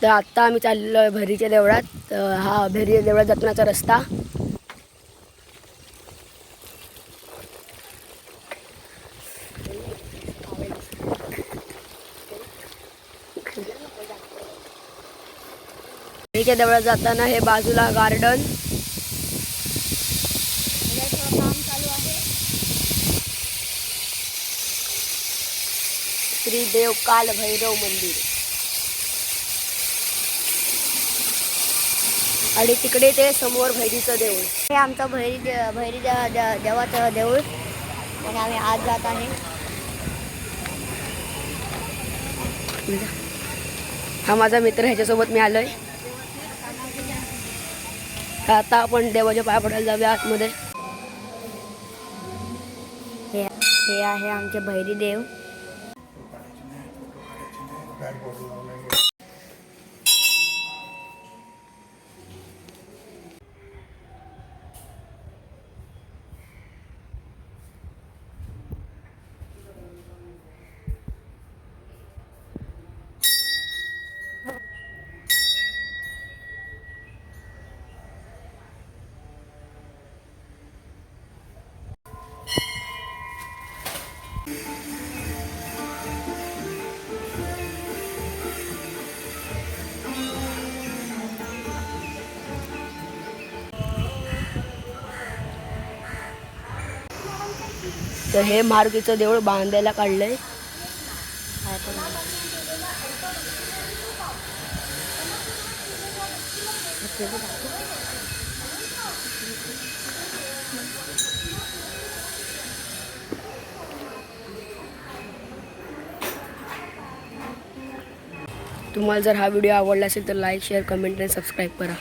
तर आत्ता आम्ही चाललो आहे भैरीच्या देवळात. हा भैरी देवळात जातानाचा रस्ता. भैरीच्या देवळात जाताना हे बाजूला गार्डन. काम चालू आहे. श्री देव काल भैरव मंदिर. आणि तिकडे ते समोर भैरीचं देऊळ. हे आमचं भैरी देवाचं देऊळ आणि आम्ही आज जात आहे. हा माझा मित्र, ह्याच्यासोबत मी आलोय. आता आपण देवाच्या पाया पडायला जाऊया आतमध्ये. हे आहे आमचे भैरी देव. तर हे मारुतीचं देऊळ बांधायला काढलंय. तुम्हाला जर हा व्हिडिओ आवडला असेल तर लाईक, शेअर, कमेंट आणि सबस्क्राईब करा.